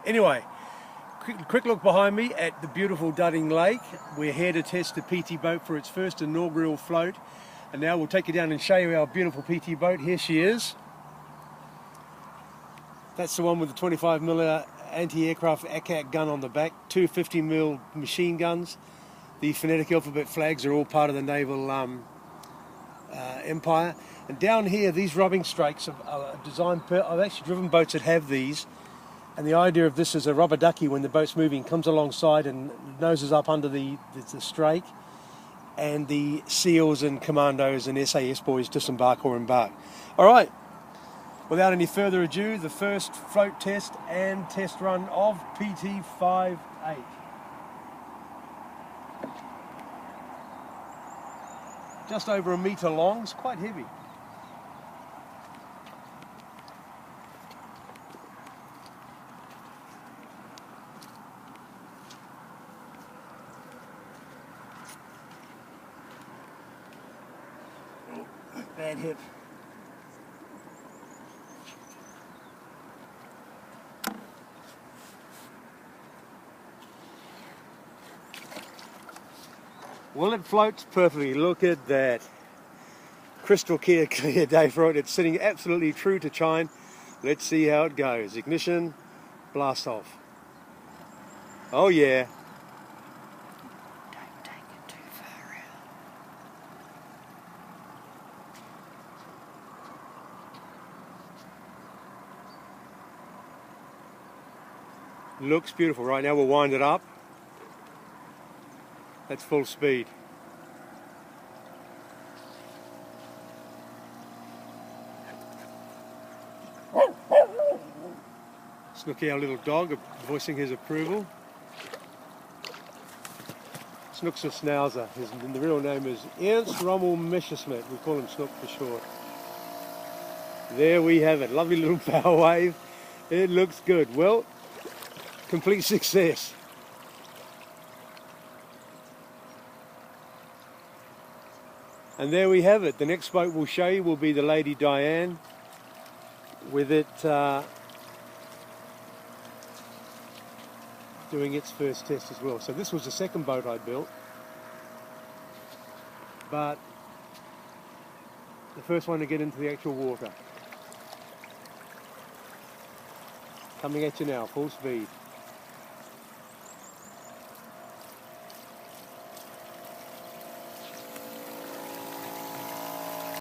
Anyway, quick look behind me at the beautiful Dudding Lake. We're here to test the PT boat for its first inaugural float. And now we'll take you down and show you our beautiful PT boat. Here she is. That's the one with the 25mm anti-aircraft ACAC gun on the back, two 50mm machine guns. The phonetic alphabet flags are all part of the naval empire. And down here, these rubbing strakes are designed I've actually driven boats that have these. And the idea of this is a rubber ducky, when the boat's moving, comes alongside and noses up under the strake, and the SEALs and commandos and SAS boys disembark or embark. All right, without any further ado, the first float test and test run of PT58. Just over 1 metre long, it's quite heavy. Bad hip. Well, it floats perfectly. Look at that. Crystal clear day for it. It's sitting absolutely true to chine. Let's see how it goes. Ignition, blast off. Oh yeah. Don't take it too far out. Looks beautiful. Right now we'll wind it up. That's full speed. Snooky, our little dog, voicing his approval. Snook's a schnauzer. The real name is Ernst Rommel Messerschmitt. We call him Snook for short. There we have it. Lovely little bow wave. It looks good. Well, complete success. And there we have it. The next boat we'll show you will be the Lady Diane, with it doing its first test as well. So this was the second boat I built, but the first one to get into the actual water. Coming at you now, full speed.